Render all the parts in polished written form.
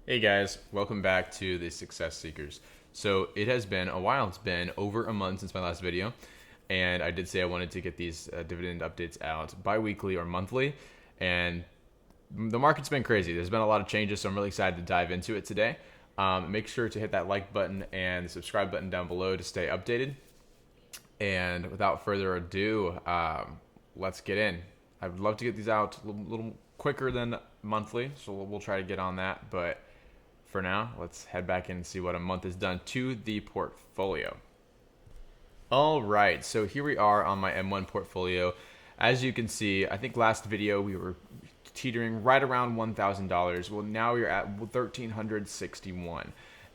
Hey guys, welcome back to the Success Seekers. So it has been a while. It's been over a month since my last video, and I did say I wanted to get these dividend updates out bi-weekly or monthly, and the market's been crazy. There's been a lot of changes, so I'm really excited to dive into it today. Make sure to hit that like button and the subscribe button down below to stay updated. And without further ado, let's get in. I would love to get these out a little quicker than monthly, so we'll try to get on that, but for now, let's head back in and see what a month has done to the portfolio. All right, so here we are on my M1 portfolio. As you can see, I think last video we were teetering right around $1,000. Well, now we're at $1,361.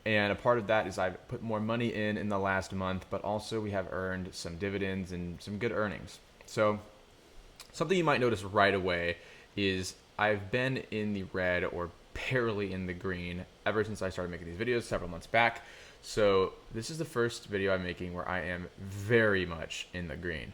And a part of that is I've put more money in the last month, but also we have earned some dividends and some good earnings. So something you might notice right away is I've been in the red or barely in the green ever since I started making these videos several months back. So this is the first video I'm making where I am very much in the green.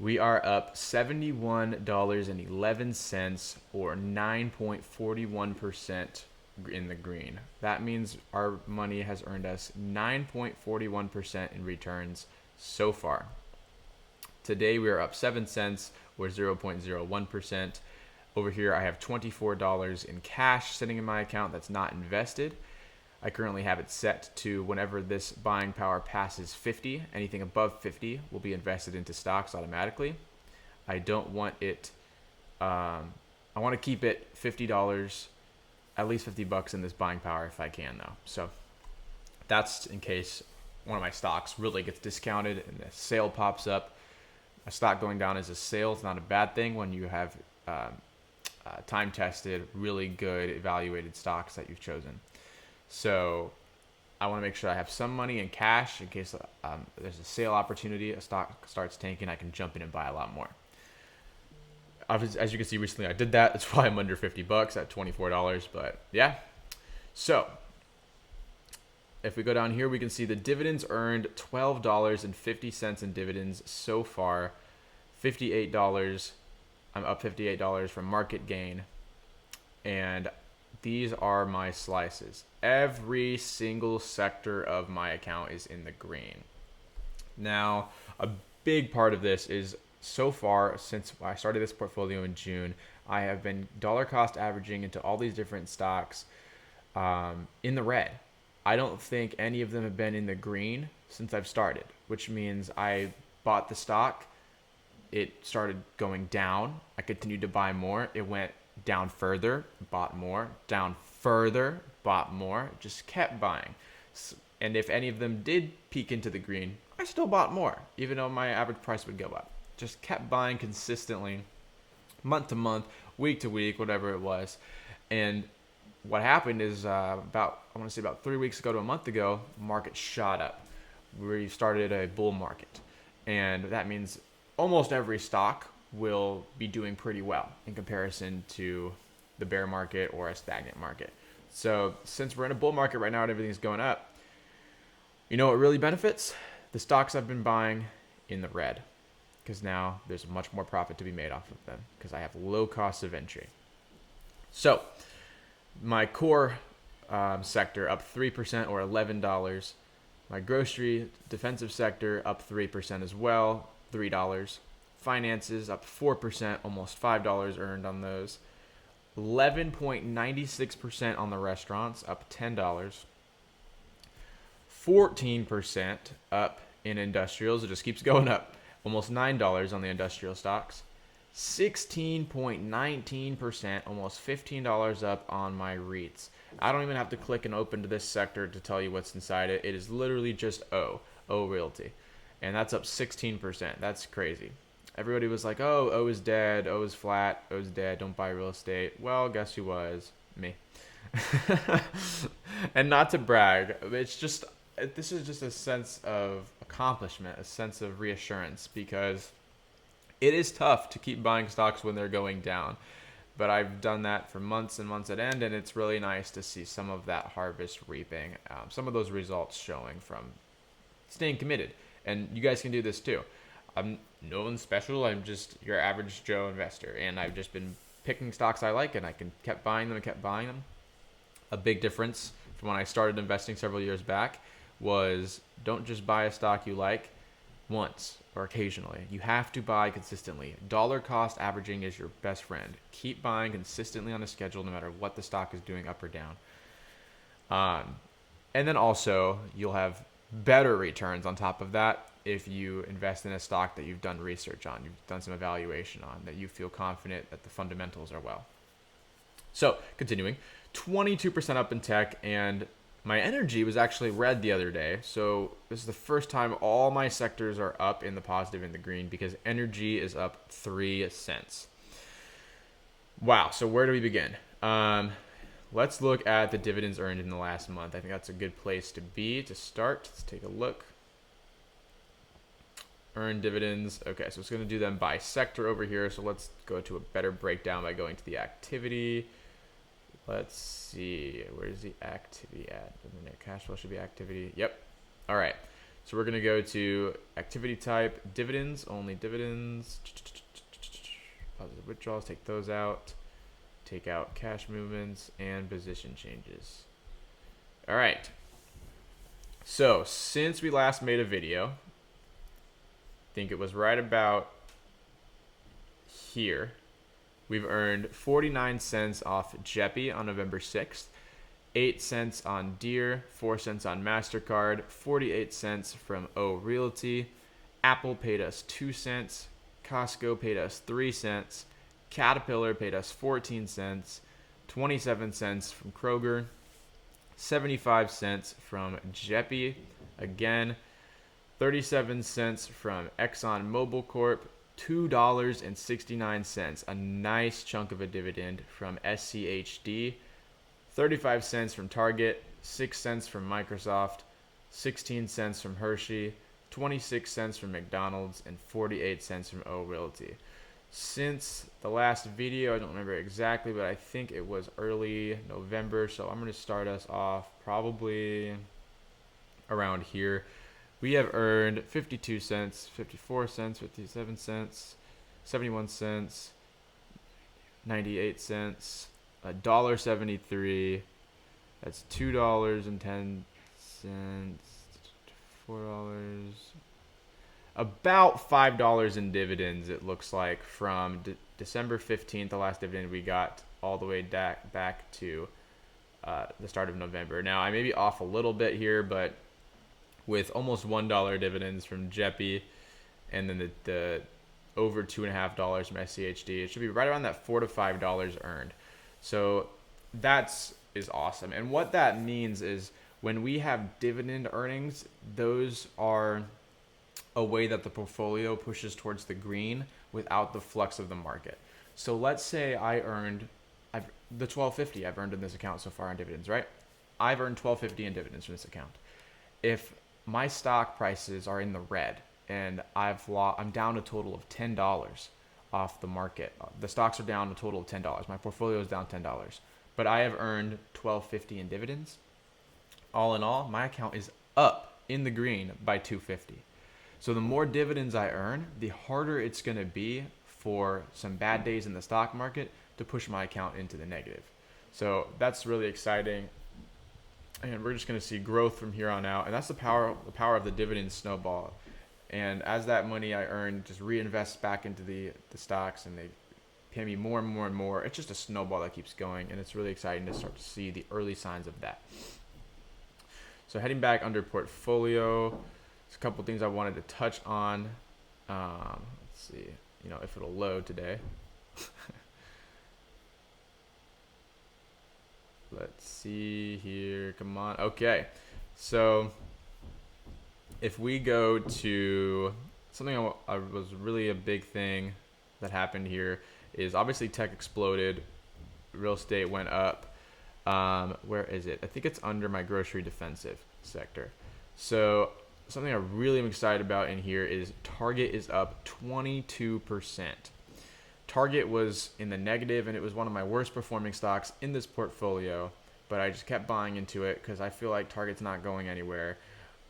We are up $71.11 or 9.41% in the green. That means our money has earned us 9.41% in returns so far. Today we are up 7 cents or 0.01%. Over here, I have $24 in cash sitting in my account that's not invested. I currently have it set to whenever this buying power passes 50, anything above 50 will be invested into stocks automatically. I don't want it, I want to keep it $50, at least 50 bucks in this buying power if I can though. So that's in case one of my stocks really gets discounted and a sale pops up. A stock going down is a sale. It's not a bad thing when you have time-tested, really good evaluated stocks that you've chosen. So I want to make sure I have some money in cash in case there's a sale opportunity, a stock starts tanking, I can jump in and buy a lot more. As you can see, recently I did that. That's why I'm under 50 bucks at $24. But yeah, so if we go down here, we can see the dividends earned $12.50 in dividends so far, $58. I'm up $58 from market gain, and these are my slices. Every single sector of my account is in the green. Now, a big part of this is so far since I started this portfolio in June, I have been dollar cost averaging into all these different stocks in the red. I don't think any of them have been in the green since I've started, which means I bought the stock. It started going down. I continued to buy more. It went down further, bought more, down further, bought more, just kept buying. And if any of them did peak into the green, I still bought more, even though my average price would go up. Just kept buying consistently, month to month, week to week, whatever it was. And what happened is I want to say about 3 weeks ago to a month ago, market shot up. We started a bull market. And that means almost every stock will be doing pretty well in comparison to the bear market or a stagnant market. So since we're in a bull market right now and everything's going up, you know what really benefits? The stocks I've been buying in the red, because now there's much more profit to be made off of them because I have low costs of entry. So my core sector up 3% or $11. My grocery defensive sector up 3% as well, $3. Finances up 4%, almost $5 earned on those. 11.96% on the restaurants, up $10. 14% up in industrials. It just keeps going up. Almost $9 on the industrial stocks. 16.19%, almost $15 up on my REITs. I don't even have to click and open to this sector to tell you what's inside it. It is literally just O Realty. And that's up 16%. That's crazy. Everybody was like, oh, O is dead, O is flat, O is dead, don't buy real estate. Well, guess who was? Me. And not to brag, this is just a sense of accomplishment, a sense of reassurance, because it is tough to keep buying stocks when they're going down. But I've done that for months and months at end, and it's really nice to see some of that harvest reaping, some of those results showing from staying committed. And you guys can do this too. I'm no one special. I'm just your average Joe investor, and I've just been picking stocks I like, and I kept buying them and kept buying them. A big difference from when I started investing several years back was don't just buy a stock you like once or occasionally. You have to buy consistently. Dollar cost averaging is your best friend. Keep buying consistently on a schedule no matter what the stock is doing up or down. And then also you'll have better returns on top of that if you invest in a stock that you've done research on, you've done some evaluation on, that you feel confident that the fundamentals are well. So continuing, 22% up in tech, and my energy was actually red the other day. So this is the first time all my sectors are up in the positive in the green because energy is up 3 cents. Wow. So where do we begin? Let's look at the dividends earned in the last month. I think that's a good place to be to start. Let's take a look. Earned dividends. Okay, so it's going to do them by sector over here. So let's go to a better breakdown by going to the activity. Let's see. Where's the activity at? The net cash flow should be activity. Yep. All right. So we're going to go to activity type, dividends, only dividends. Positive withdrawals, take those out. Take out cash movements and position changes. All right. So since we last made a video, I think it was right about here, we've earned 49 cents off jepi on November 6th, 8 cents on Deere, 4 cents on MasterCard, 48 cents from O Realty. Apple paid us 2 cents. Costco paid us 3 cents. Caterpillar paid us 14 cents, 27 cents from Kroger, 75 cents from Jepi, again, 37 cents from Exxon Mobil Corp, $2.69, a nice chunk of a dividend from schd, 35 cents from Target, 6 cents from Microsoft, 16 cents from Hershey, 26 cents from McDonald's, and 48 cents from O Realty. Since the last video, I don't remember exactly, but I think it was early November, so I'm going to start us off probably around here. We have earned 52 cents, 54 cents, 57 cents, 71 cents, 98 cents, $1.73. That's $2.10, $4. About $5 in dividends, it looks like, from December 15th, the last dividend we got, all the way back to the start of November. Now, I may be off a little bit here, but with almost $1 dividends from jepi and then the over $2.50 from schd, it should be right around that $4 to $5 earned. So that is awesome. And what that means is when we have dividend earnings, those are a way that the portfolio pushes towards the green without the flux of the market. So let's say I earned the $12.50 I've earned in this account so far on dividends, right? I've earned $12.50 in dividends from this account. If my stock prices are in the red and I'm down a total of $10 off the market, the stocks are down a total of $10. My portfolio is down $10, but I have earned $12.50 in dividends. All in all, my account is up in the green by $2.50. So the more dividends I earn, the harder it's going to be for some bad days in the stock market to push my account into the negative. So that's really exciting. And we're just going to see growth from here on out. And that's the power of the dividend snowball. And as that money I earn just reinvests back into the stocks and they pay me more and more and more, it's just a snowball that keeps going. And it's really exciting to start to see the early signs of that. So heading back under portfolio, there's a couple things I wanted to touch on. Let's see, if it'll load today. Let's see here. Come on. Okay. So if we go to something I was really a big thing that happened here is obviously tech exploded. Real estate went up. Where is it? I think it's under my grocery defensive sector. So something I really am excited about in here is Target is up 22%. Target was in the negative, and it was one of my worst performing stocks in this portfolio, but I just kept buying into it because I feel like Target's not going anywhere.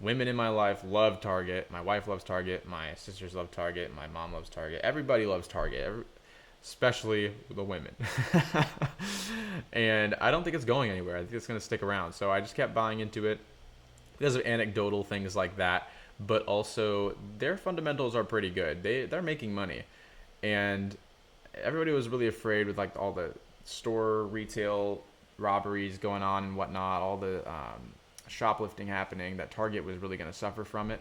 Women in my life love Target. My wife loves Target. My sisters love Target. My mom loves Target. Everybody loves Target. especially the women. And I don't think it's going anywhere. I think it's going to stick around. So I just kept buying into it because of anecdotal things like that, but also their fundamentals are pretty good. They're making money, and everybody was really afraid with like all the store retail robberies going on and whatnot, all the shoplifting happening, that Target was really going to suffer from it.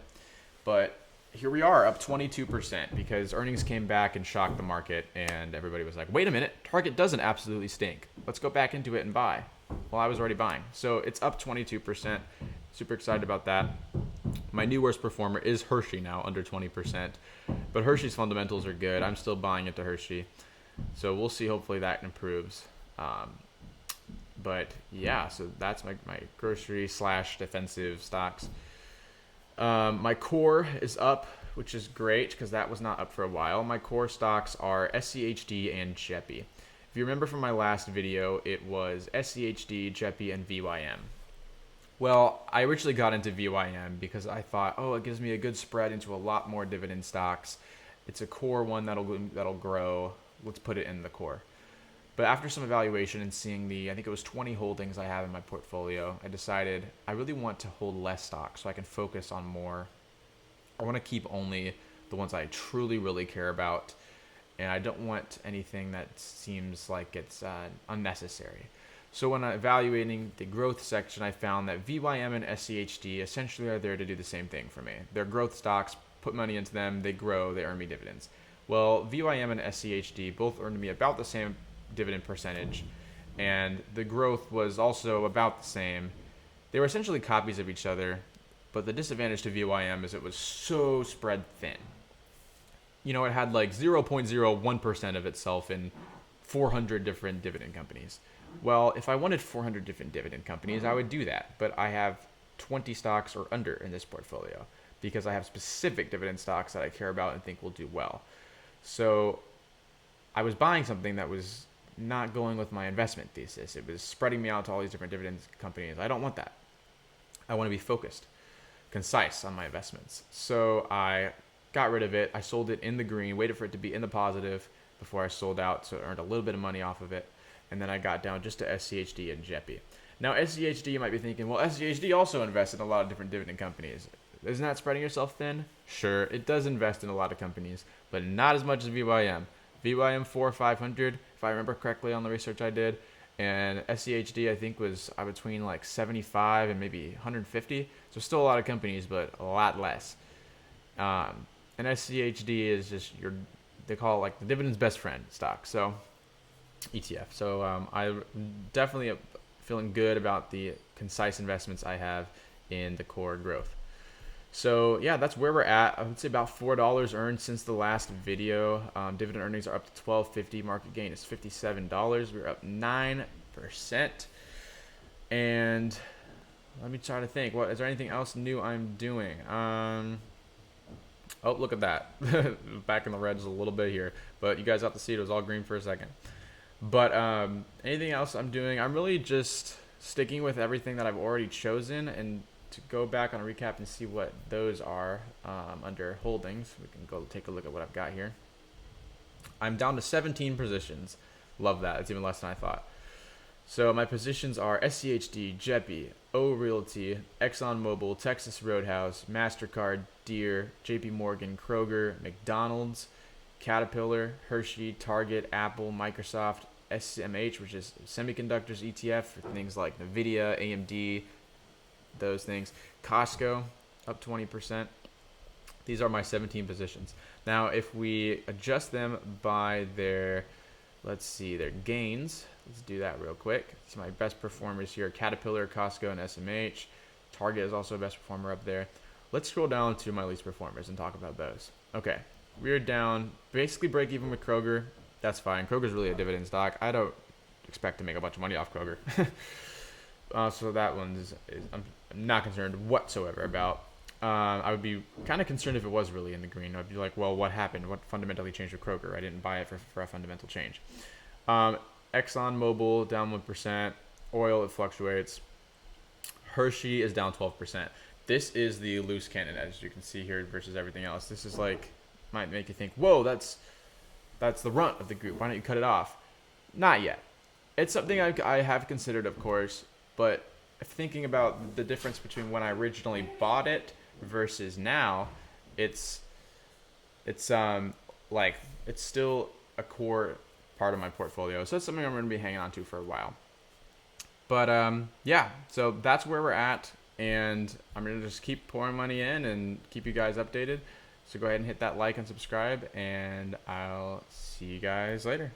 But here we are, up 22% because earnings came back and shocked the market, and everybody was like, wait a minute, Target doesn't absolutely stink. Let's go back into it and buy. Well, I was already buying. So it's up 22%. Super excited about that. My new worst performer is Hershey now, under 20%. But Hershey's fundamentals are good. I'm still buying into Hershey. So we'll see. Hopefully that improves. But yeah, so that's my grocery / defensive stocks. My core is up, which is great because that was not up for a while. My core stocks are schd and jepi. If you remember from my last video, it was schd, jepi, and VYM. Well, I originally got into VYM because I thought, oh, it gives me a good spread into a lot more dividend stocks. It's a core one that'll grow. Let's put it in the core. But after some evaluation and seeing I think it was 20 holdings I have in my portfolio, I decided I really want to hold less stocks so I can focus on more. I want to keep only the ones I truly, really care about, and I don't want anything that seems like it's unnecessary. So when evaluating the growth section, I found that VYM and schd essentially are there to do the same thing for me. They're growth stocks, put money into them, they grow, they earn me dividends. Well, VYM and schd both earned me about the same dividend percentage, and the growth was also about the same. They were essentially copies of each other, but the disadvantage to VYM is it was so spread thin. You know, it had like 0.01% of itself in 400 different dividend companies. Well, if I wanted 400 different dividend companies, I would do that, but I have 20 stocks or under in this portfolio because I have specific dividend stocks that I care about and think will do well. So I was buying something that was not going with my investment thesis. It was spreading me out to all these different dividend companies. I don't want that. I want to be focused, concise on my investments. So I got rid of it. I sold it in the green, waited for it to be in the positive before I sold out, so I earned a little bit of money off of it. And then I got down just to schd and jepi. Now, schd, you might be thinking, well, schd also invests in a lot of different dividend companies. Isn't that spreading yourself thin? Sure, it does invest in a lot of companies, but not as much as VYM. VYM 4 or 500, if I remember correctly on the research I did, and schd I think was between like 75 and maybe 150. So still a lot of companies, but a lot less. And schd is just they call it like the dividend's best friend stock. So ETF. So I definitely feeling good about the concise investments I have in the core growth. So yeah, that's where we're at. I would say about $4 earned since the last video. Dividend earnings are up to $12.50. Market gain is $57. We're up 9%. And let me try to think. What is there anything else new I'm doing? Oh, look at that. Back in the red just a little bit here, but you guys have to see it was all green for a second. But anything else I'm doing, I'm really just sticking with everything that I've already chosen. And to go back on a recap and see what those are under holdings, we can go take a look at what I've got here. I'm down to 17 positions. Love that. It's even less than I thought. So my positions are schd, jepi, O Realty, ExxonMobil, Texas Roadhouse, MasterCard, Deere, JP Morgan, Kroger, McDonald's, Caterpillar, Hershey, Target, Apple, Microsoft, SMH, which is semiconductors ETF for things like NVIDIA, AMD, those things. Costco, up 20%. These are my 17 positions. Now, if we adjust them by their, let's see, their gains, let's do that real quick. So my best performers here, Caterpillar, Costco, and SMH. Target is also a best performer up there. Let's scroll down to my least performers and talk about those. Okay. We're down, basically break even with Kroger. That's fine. Kroger's really a dividend stock. I don't expect to make a bunch of money off Kroger. So that one I'm not concerned whatsoever about. I would be kind of concerned if it was really in the green. I'd be like, well, what happened? What fundamentally changed with Kroger? I didn't buy it for a fundamental change. ExxonMobil down 1%. Oil, it fluctuates. Hershey is down 12%. This is the loose cannon, as you can see here, versus everything else. This is like, might make you think, whoa, that's that's the runt of the group. Why don't you cut it off? Not yet. It's something I have considered, of course, but thinking about the difference between when I originally bought it versus now, it's like it's still a core part of my portfolio. So that's something I'm going to be hanging on to for a while. But yeah, so that's where we're at, and I'm going to just keep pouring money in and keep you guys updated. So go ahead and hit that like and subscribe, and I'll see you guys later.